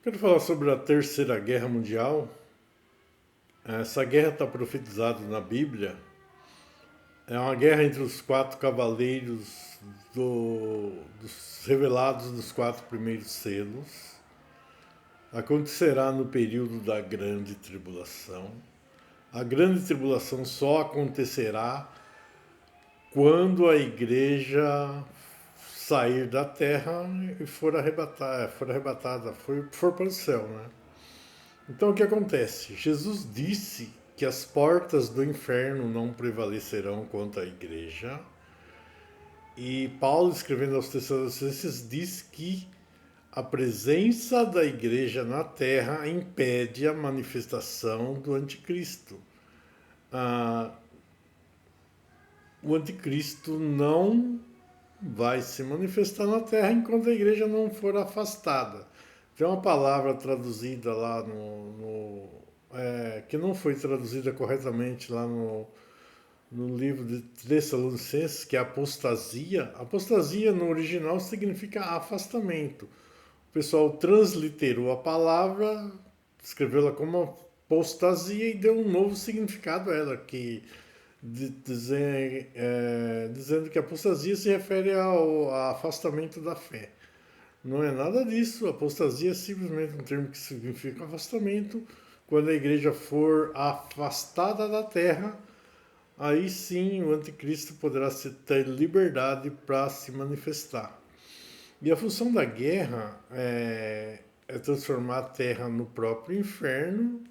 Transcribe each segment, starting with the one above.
Quero falar sobre a Terceira Guerra Mundial. Essa guerra está profetizada na Bíblia. É uma guerra entre os quatro cavaleiros dos revelados dos quatro primeiros selos. Acontecerá no período da Grande Tribulação. A Grande Tribulação só acontecerá quando a igreja sair da terra e for para o céu, né? Então o que acontece? Jesus disse que as portas do inferno não prevalecerão contra a igreja. E Paulo, escrevendo aos Tessalonicenses, diz que a presença da igreja na terra impede a manifestação do anticristo. O anticristo não vai se manifestar na terra enquanto a igreja não for afastada. Tem uma palavra traduzida lá que não foi traduzida corretamente lá no livro de Tessalonicenses, que é apostasia. Apostasia no original significa afastamento. O pessoal transliterou a palavra, escreveu-la como apostasia e deu um novo significado a ela, dizendo que a apostasia se refere ao afastamento da fé. Não é nada disso. Apostasia é simplesmente um termo que significa afastamento. Quando a igreja for afastada da terra, aí sim o anticristo poderá ter liberdade para se manifestar. E a função da guerra é transformar a terra no próprio inferno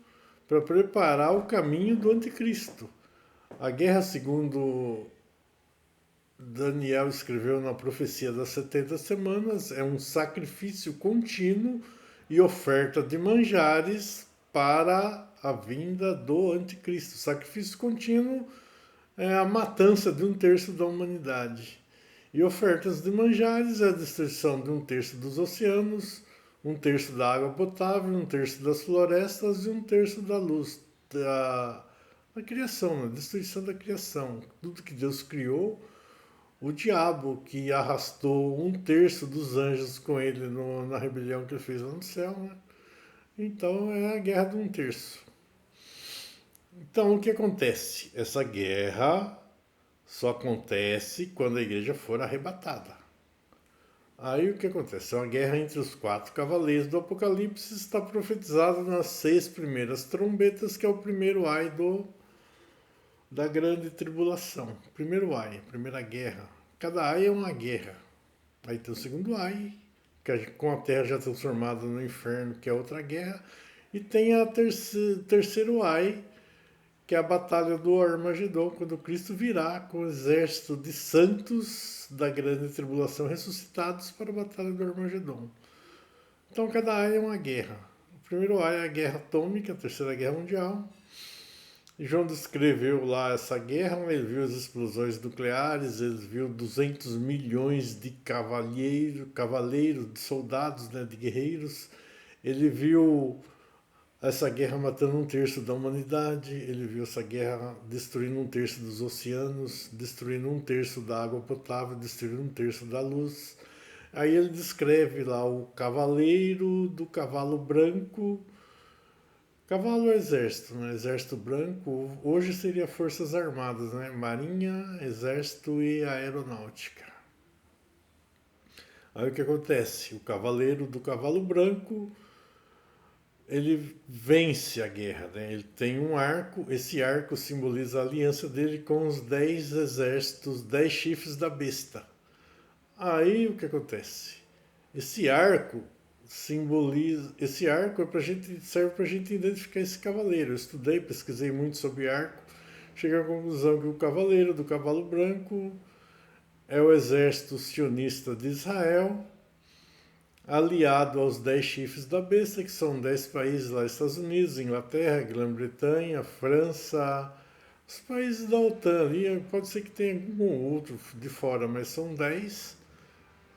para preparar o caminho do anticristo. A guerra, segundo Daniel escreveu na profecia das 70 semanas, é um sacrifício contínuo e oferta de manjares para a vinda do anticristo. Sacrifício contínuo é a matança de um terço da humanidade. E ofertas de manjares é a destruição de um terço dos oceanos, um terço da água potável, um terço das florestas e um terço da luz, da criação, a destruição da criação. Tudo que Deus criou, o diabo que arrastou um terço dos anjos com ele na rebelião que ele fez lá no céu, né? Então é a guerra de um terço. Então o que acontece? Essa guerra só acontece quando a igreja for arrebatada. Aí o que acontece? É uma guerra entre os quatro cavaleiros do Apocalipse, está profetizado nas 6 primeiras trombetas, que é o primeiro ai da grande tribulação. Primeiro ai, primeira guerra. Cada ai é uma guerra. Aí tem o segundo ai, com a terra já transformada no inferno, que é outra guerra. E tem a terceiro ai, que é a batalha do Armagedon, quando Cristo virá com o exército de santos da grande tribulação ressuscitados para a batalha do Armagedon. Então cada ai é uma guerra. O primeiro ai é a guerra atômica, a terceira guerra mundial. E João descreveu lá essa guerra, ele viu as explosões nucleares, ele viu 200 milhões de cavaleiros, de soldados, né, de guerreiros. Ele viu essa guerra matando um terço da humanidade, ele viu essa guerra destruindo um terço dos oceanos, destruindo um terço da água potável, destruindo um terço da luz. Aí ele descreve lá o cavaleiro do cavalo branco. Cavalo é exército, né? Exército branco, hoje seria Forças Armadas, né? Marinha, Exército e Aeronáutica. Aí o que acontece? O cavaleiro do cavalo branco, ele vence a guerra, né? Ele tem um arco, esse arco simboliza a aliança dele com os 10 exércitos, 10 chifres da besta. Aí o que acontece? Esse arco simboliza. Esse arco serve para a gente identificar esse cavaleiro. Eu estudei, pesquisei muito sobre arco, cheguei à conclusão que o cavaleiro do cavalo branco é o exército sionista de Israel, aliado aos 10 chifres da besta, que são 10 países lá, Estados Unidos, Inglaterra, Grã-Bretanha, França, os países da OTAN ali. Pode ser que tenha algum outro de fora, mas são 10,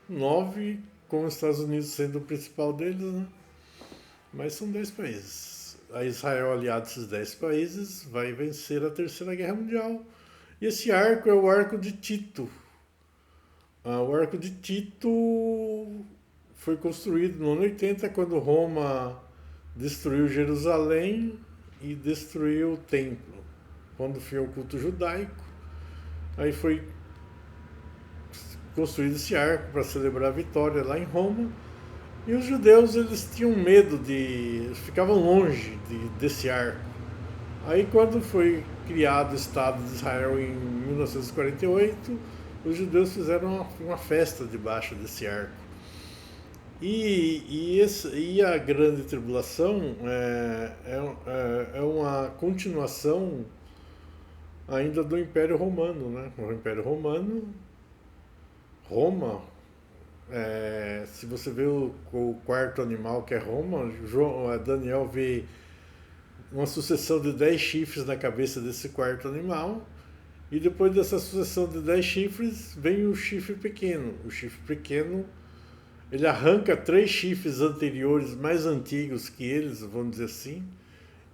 9 com os Estados Unidos sendo o principal deles, né? Mas são 10 países. A Israel, aliado a esses 10 países, vai vencer a Terceira Guerra Mundial. E esse arco é o arco de Tito. O arco de Tito foi construído no ano 80, quando Roma destruiu Jerusalém e destruiu o templo. Quando foi o culto judaico, aí foi construído esse arco para celebrar a vitória lá em Roma. E os judeus, eles tinham medo eles ficavam longe desse arco. Aí quando foi criado o Estado de Israel em 1948, os judeus fizeram uma festa debaixo desse arco. E a grande tribulação é uma continuação ainda do Império Romano, né? O Império Romano, Roma, se você vê o quarto animal que é Roma, Daniel vê uma sucessão de 10 chifres na cabeça desse quarto animal, e depois dessa sucessão de 10 chifres vem o chifre pequeno. O chifre pequeno, ele arranca 3 chifres anteriores mais antigos que eles, vamos dizer assim,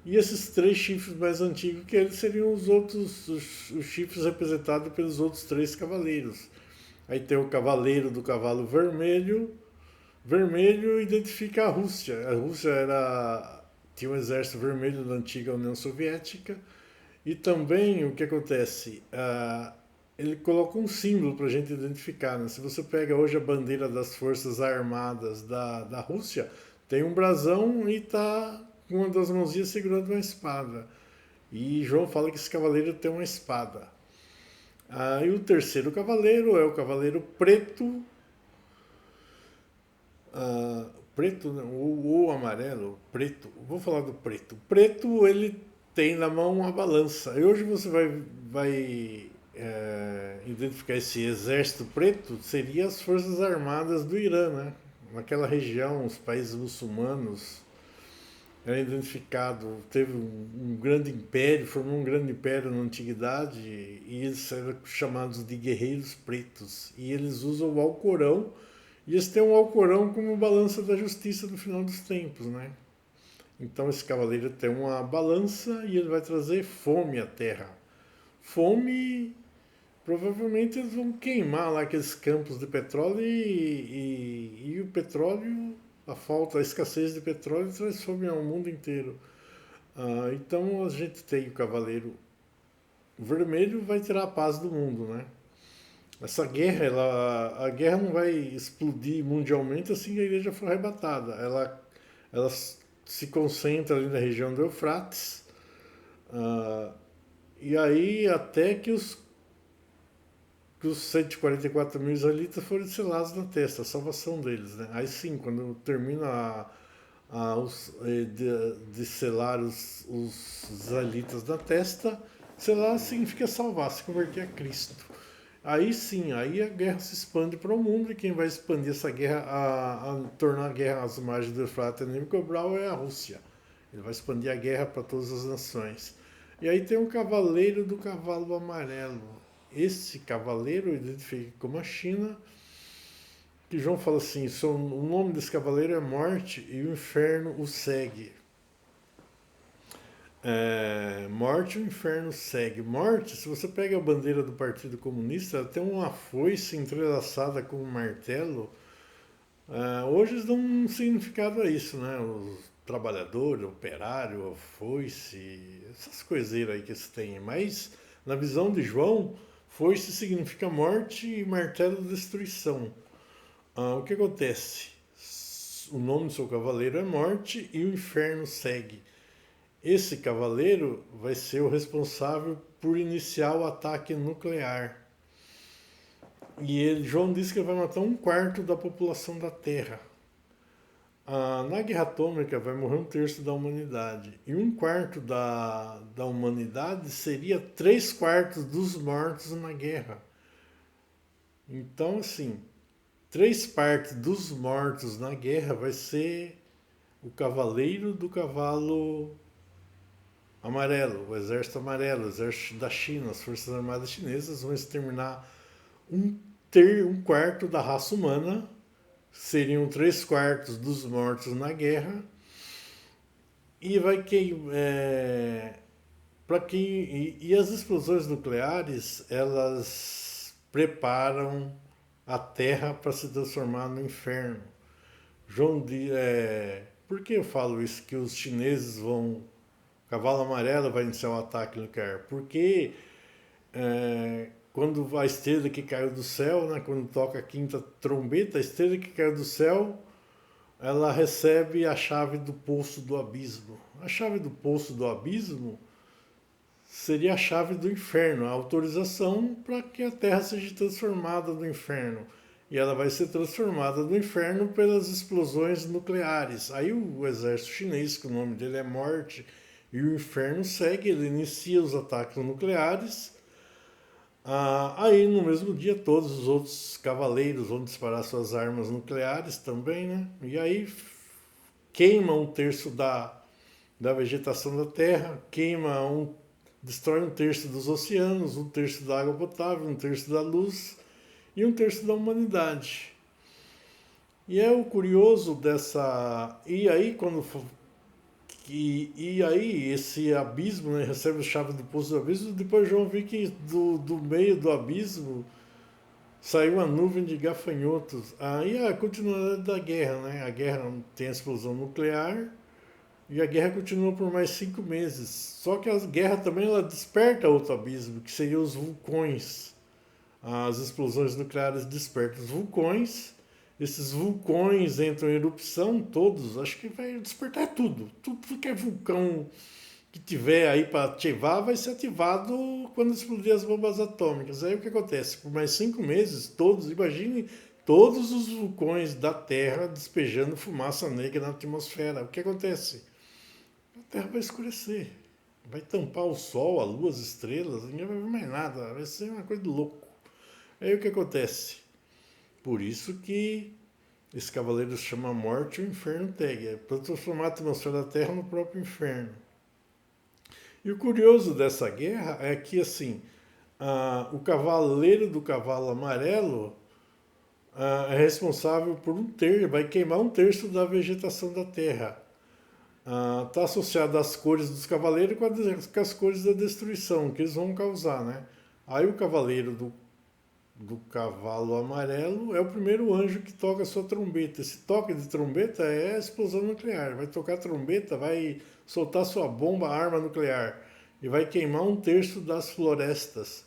e esses 3 chifres mais antigos que eles seriam os chifres representados pelos outros 3 cavaleiros. Aí tem o cavaleiro do cavalo vermelho. Vermelho identifica a Rússia. A Rússia tinha um exército vermelho da antiga União Soviética. E também o que acontece? Ele coloca um símbolo para a gente identificar. Né? Se você pega hoje a bandeira das Forças Armadas da Rússia, tem um brasão e está com uma das mãozinhas segurando uma espada. E João fala que esse cavaleiro tem uma espada. E o terceiro cavaleiro é o cavaleiro preto, preto ou amarelo, preto. Vou falar do preto. O preto, ele tem na mão uma balança. E hoje você vai identificar esse exército preto, seria as forças armadas do Irã, né? Naquela região, os países muçulmanos, era identificado, teve um grande império, formou um grande império na antiguidade, e eles eram chamados de guerreiros pretos. E eles usam o Alcorão, e eles têm o Alcorão como balança da justiça no final dos tempos, né? Então esse cavaleiro tem uma balança e ele vai trazer fome à terra. Fome, provavelmente eles vão queimar lá aqueles campos de petróleo e o petróleo, a escassez de petróleo traz fome ao mundo inteiro. Então a gente tem o cavaleiro vermelho, vai tirar a paz do mundo, né? Essa guerra, a guerra não vai explodir mundialmente assim que a igreja for arrebatada. Ela se concentra ali na região do Eufrates, e aí até que os 144 mil israelitas foram selados na testa, a salvação deles, né? Aí sim, quando termina de selar os israelitas na testa, selar significa salvar, se converter a Cristo. Aí sim, aí a guerra se expande para o mundo, e quem vai expandir essa guerra, a tornar a guerra às margens do Eufrates e Cobral é a Rússia. Ele vai expandir a guerra para todas as nações. E aí tem um cavaleiro do cavalo amarelo. Esse cavaleiro identifica como a China, que João fala assim, o nome desse cavaleiro é Morte e o Inferno o segue. Morte e o Inferno segue. Morte, se você pega a bandeira do Partido Comunista, ela tem uma foice entrelaçada com um martelo. Hoje eles dão um significado a isso, né? O trabalhador, o operário, a foice, essas coiseiras aí que eles têm. Mas, na visão de João, foice significa morte e martelo destruição. O que acontece? O nome do seu cavaleiro é Morte e o Inferno segue. Esse cavaleiro vai ser o responsável por iniciar o ataque nuclear. E João diz que ele vai matar 1/4 da população da Terra. Na guerra atômica vai morrer 1/3 da humanidade. E 1/4 da humanidade seria 3/4 dos mortos na guerra. Então, assim, 3/4 dos mortos na guerra vai ser o cavaleiro do cavalo amarelo, o exército amarelo, o exército da China, as forças armadas chinesas vão exterminar 1/4 da raça humana, seriam 3/4 dos mortos na guerra, e vai e as explosões nucleares, elas preparam a Terra para se transformar no inferno. Por que eu falo isso? Que os chineses vão. Cavalo amarelo vai iniciar um ataque nuclear? Porque quando a estrela que caiu do céu, né, quando toca a quinta trombeta, a estrela que caiu do céu, ela recebe a chave do poço do abismo. A chave do poço do abismo seria a chave do inferno, a autorização para que a Terra seja transformada no inferno. E ela vai ser transformada no inferno pelas explosões nucleares. Aí o exército chinês, que o nome dele é Morte, e o inferno segue, ele inicia os ataques nucleares. Aí no mesmo dia todos os outros cavaleiros vão disparar suas armas nucleares também, né? E aí queima um terço da vegetação da Terra, destrói um terço dos oceanos, um terço da água potável, um terço da luz e um terço da humanidade. E é o curioso dessa. E aí esse abismo, né, recebe a chave do poço do abismo, depois João viu que do meio do abismo saiu uma nuvem de gafanhotos. Aí a continuidade da guerra, né? A guerra tem a explosão nuclear e a guerra continua por mais 5 meses. Só que a guerra também ela desperta outro abismo, que seriam os vulcões. As explosões nucleares despertam os vulcões. Esses vulcões entram em erupção, todos. Acho que vai despertar tudo. Tudo que é vulcão que tiver aí para ativar vai ser ativado quando explodir as bombas atômicas. Aí o que acontece? Por mais 5 meses, imagine todos os vulcões da Terra despejando fumaça negra na atmosfera. O que acontece? A Terra vai escurecer. Vai tampar o Sol, a Lua, as estrelas, ninguém vai ver mais nada. Vai ser uma coisa de louco. Aí o que acontece? Por isso que esse cavaleiro se chama Morte e o Inferno Tag. É para transformar a atmosfera da Terra no próprio inferno. E o curioso dessa guerra é que, assim, o cavaleiro do cavalo amarelo é responsável por vai queimar um terço da vegetação da Terra. Está associado às cores dos cavaleiros com as cores da destruição que eles vão causar, né? Aí o cavaleiro do cavalo amarelo é o primeiro anjo que toca a sua trombeta. Esse toque de trombeta é a explosão nuclear. Vai tocar a trombeta, vai soltar sua bomba, arma nuclear. E vai queimar um terço das florestas,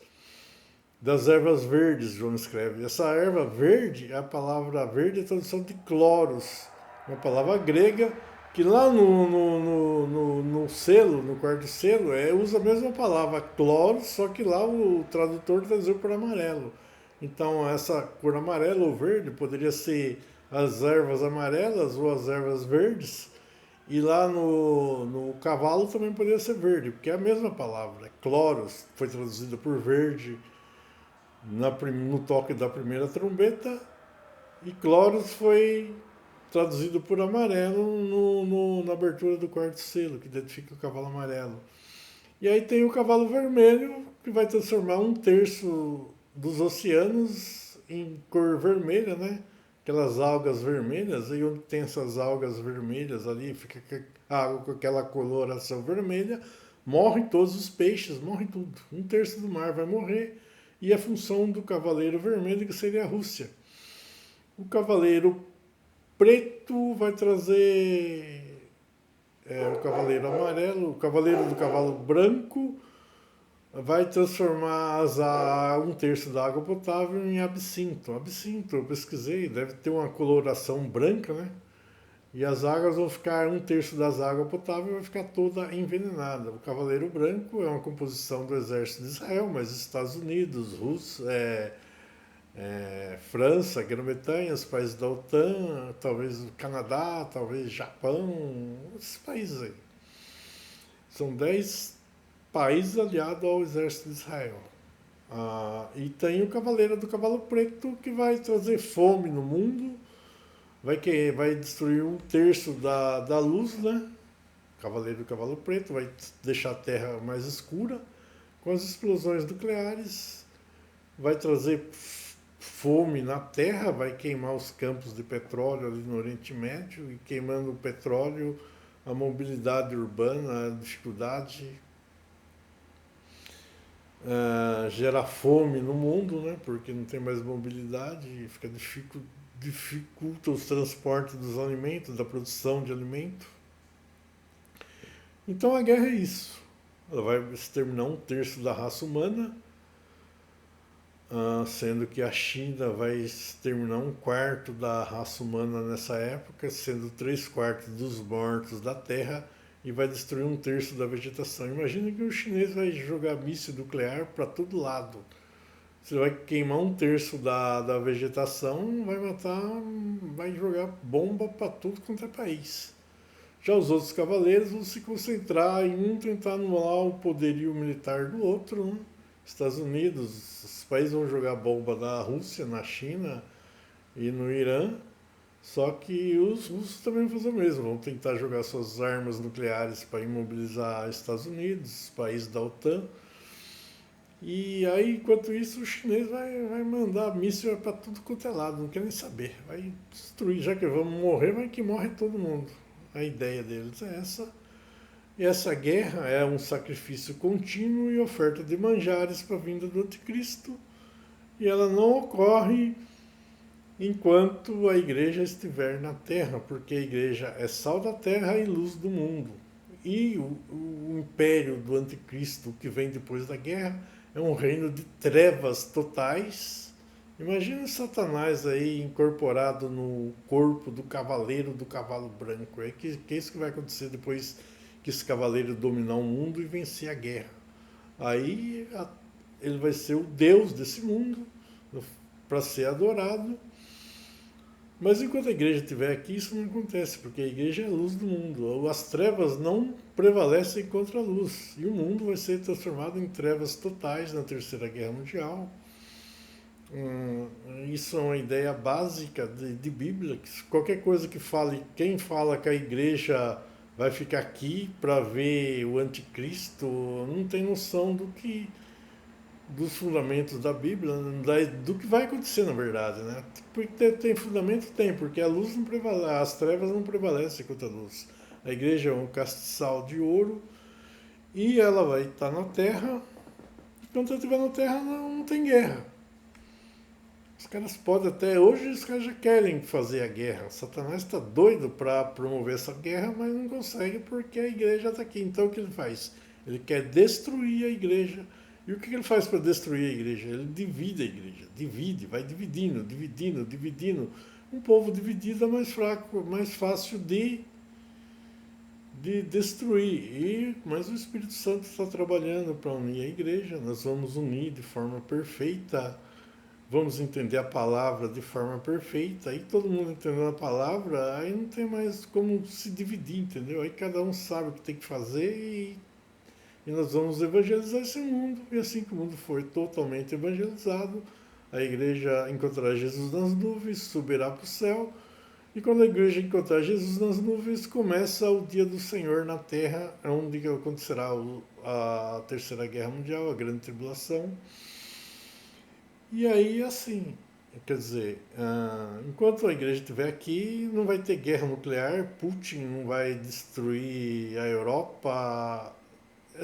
das ervas verdes, João escreve. Essa erva verde, a palavra verde é a tradução de cloros, uma palavra grega que lá no selo, no quarto selo, usa a mesma palavra cloros, só que lá o tradutor traduziu por amarelo. Então essa cor amarela ou verde poderia ser as ervas amarelas ou as ervas verdes. E lá no cavalo também poderia ser verde, porque é a mesma palavra. Cloros foi traduzida por verde no toque da primeira trombeta e Cloros foi traduzido por amarelo na abertura do quarto selo, que identifica o cavalo amarelo. E aí tem o cavalo vermelho, que vai transformar um terço dos oceanos em cor vermelha, né? Aquelas algas vermelhas, e onde tem essas algas vermelhas ali, fica a água com aquela coloração vermelha, morrem todos os peixes, morre tudo. Um terço do mar vai morrer, e a função do cavaleiro vermelho, que seria a Rússia. O cavaleiro preto vai trazer o cavaleiro amarelo, o cavaleiro do cavalo branco vai transformar um terço da água potável em absinto. Absinto, eu pesquisei, deve ter uma coloração branca, né? E as águas vão ficar, um terço das águas potáveis vai ficar toda envenenada. O Cavaleiro Branco é uma composição do exército de Israel, mas Estados Unidos, Rússia, França, Grã-Bretanha, os países da OTAN, talvez o Canadá, talvez Japão, esses países aí. São 10 países aliados ao exército de Israel. E tem o Cavaleiro do Cavalo Preto, que vai trazer fome no mundo, vai destruir um terço da luz, né? Cavaleiro do Cavalo Preto vai deixar a Terra mais escura com as explosões nucleares, vai trazer fome na Terra, vai queimar os campos de petróleo ali no Oriente Médio, e queimando o petróleo, a mobilidade urbana, a dificuldade, gera fome no mundo, né? Porque não tem mais mobilidade e fica dificulta os transportes dos alimentos, da produção de alimento. Então a guerra é isso. Ela vai exterminar um terço da raça humana, sendo que a China vai exterminar um quarto da raça humana nessa época, sendo 3/4 dos mortos da Terra, e vai destruir um terço da vegetação. Imagina que o chinês vai jogar míssil nuclear para todo lado. Você vai queimar um terço da vegetação, vai matar, vai jogar bomba para tudo quanto é país. Já os outros cavaleiros vão se concentrar em um tentar anular o poderio militar do outro, né? Estados Unidos, os países vão jogar bomba na Rússia, na China e no Irã, só que os russos também vão fazer o mesmo, vão tentar jogar suas armas nucleares para imobilizar os Estados Unidos, os países da OTAN. E aí, enquanto isso, o chinês vai mandar míssil para tudo quanto é lado, não quer nem saber. Vai destruir, já que vamos morrer, vai que morre todo mundo. A ideia deles é essa. E essa guerra é um sacrifício contínuo e oferta de manjares para a vinda do anticristo. E ela não ocorre enquanto a igreja estiver na terra, porque a igreja é sal da terra e luz do mundo. E o império do anticristo que vem depois da guerra é um reino de trevas totais. Imagina Satanás aí incorporado no corpo do cavaleiro do cavalo branco. É que é isso que vai acontecer depois que esse cavaleiro dominar o mundo e vencer a guerra. Aí ele vai ser o Deus desse mundo para ser adorado. Mas enquanto a igreja estiver aqui, isso não acontece, porque a igreja é a luz do mundo. As trevas não prevalecem contra a luz. E o mundo vai ser transformado em trevas totais na Terceira Guerra Mundial. Isso é uma ideia básica de Bíblia. Que qualquer coisa que fale, quem fala que a igreja vai ficar aqui para ver o anticristo, não tem noção dos fundamentos da Bíblia, do que vai acontecer na verdade, né? Porque tem fundamento, tem, porque a luz não prevalece, as trevas não prevalecem contra a luz. A igreja é um castiçal de ouro e ela vai estar na terra. Enquanto ela estiver na terra, não tem guerra. Os caras podem até, hoje os caras já querem fazer a guerra. Satanás está doido para promover essa guerra, mas não consegue porque a igreja está aqui. Então o que ele faz? Ele quer destruir a igreja. E o que ele faz para destruir a igreja? Ele divide a igreja, vai dividindo. Um povo dividido é mais fraco, mais fácil de destruir. Mas o Espírito Santo está trabalhando para unir a igreja. Nós vamos unir de forma perfeita, vamos entender a palavra de forma perfeita. Aí todo mundo entendendo a palavra, aí não tem mais como se dividir, entendeu? Aí cada um sabe o que tem que fazer e nós vamos evangelizar esse mundo. E assim que o mundo for totalmente evangelizado, a igreja encontrará Jesus nas nuvens, subirá para o céu. E quando a igreja encontrar Jesus nas nuvens, começa o dia do Senhor na terra, onde acontecerá a Terceira Guerra Mundial, a Grande Tribulação. E aí, assim, quer dizer, enquanto a igreja estiver aqui, não vai ter guerra nuclear, Putin não vai destruir a Europa.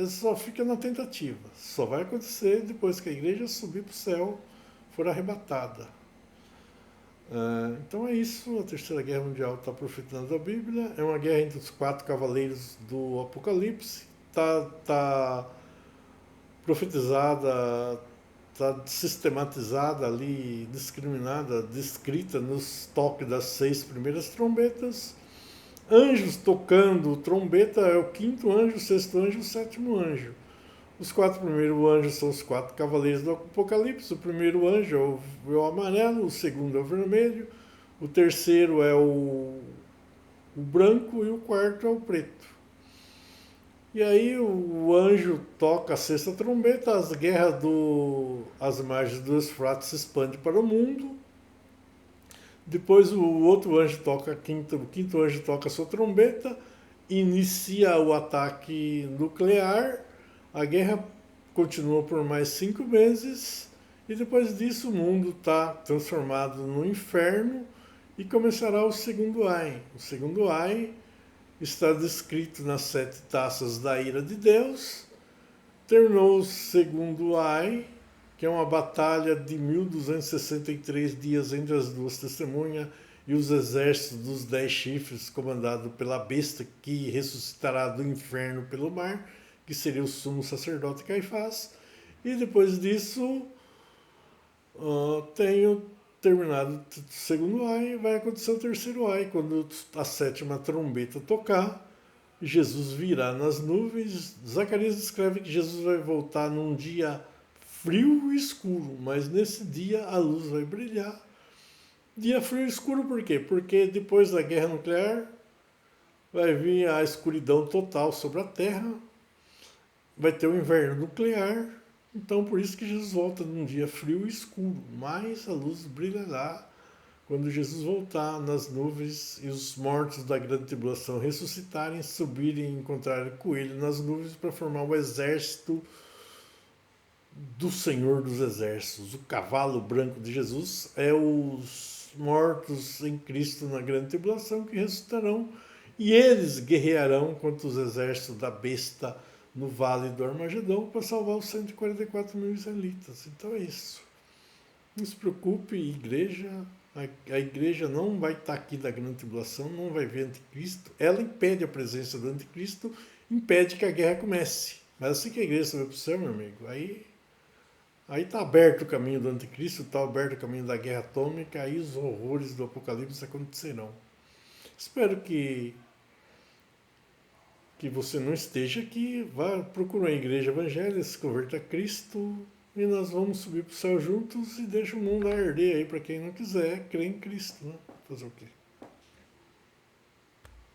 Só fica na tentativa. Só vai acontecer depois que a igreja subir para o céu, for arrebatada. Então é isso, a Terceira Guerra Mundial está profetizando a Bíblia. É uma guerra entre os 4 cavaleiros do Apocalipse. Está profetizada, está sistematizada ali, discriminada, descrita nos toques das 6 primeiras trombetas. Anjos tocando trombeta é o 5º anjo, o 6º anjo e o 7º anjo. Os 4 primeiros anjos são os 4 cavaleiros do Apocalipse. O primeiro anjo é o amarelo, o segundo é o vermelho, o terceiro é o branco e o quarto é o preto. E aí o anjo toca a 6ª trombeta, as guerras às margens do Eufrates se expandem para o mundo. Depois o outro anjo toca o 5º anjo toca a sua trombeta, inicia o ataque nuclear, a guerra continua por mais 5 meses, e depois disso o mundo está transformado no inferno e começará o segundo Ai. O segundo Ai está descrito nas 7 taças da ira de Deus. Terminou o segundo Ai, que é uma batalha de 1263 dias entre as duas testemunhas e os exércitos dos 10 chifres, comandado pela besta que ressuscitará do inferno pelo mar, que seria o sumo sacerdote Caifás. E depois disso, tenho terminado o segundo ai, vai acontecer o terceiro ai, quando a sétima trombeta tocar, Jesus virá nas nuvens. Zacarias descreve que Jesus vai voltar num dia frio e escuro, mas nesse dia a luz vai brilhar. Dia frio e escuro por quê? Porque depois da guerra nuclear vai vir a escuridão total sobre a Terra, vai ter o inverno nuclear, então por isso que Jesus volta num dia frio e escuro, mas a luz brilhará quando Jesus voltar nas nuvens e os mortos da grande tribulação ressuscitarem, subirem e encontrarem com ele nas nuvens para formar o exército do Senhor dos Exércitos. O cavalo branco de Jesus é os mortos em Cristo na grande tribulação que ressuscitarão e eles guerrearão contra os exércitos da besta no vale do Armagedon para salvar os 144 mil israelitas. Então é isso. Não se preocupe, igreja. A igreja não vai estar aqui da grande tribulação, não vai ver anticristo. Ela impede a presença do anticristo, impede que a guerra comece. Mas assim que a igreja subir para o céu, meu amigo, aí está aberto o caminho do anticristo, está aberto o caminho da guerra atômica, aí os horrores do apocalipse acontecerão. Espero que você não esteja aqui, vá procurar a igreja evangélica, se converta a Cristo e nós vamos subir para o céu juntos e deixa o mundo arder aí para quem não quiser crer em Cristo, né? Fazer o quê?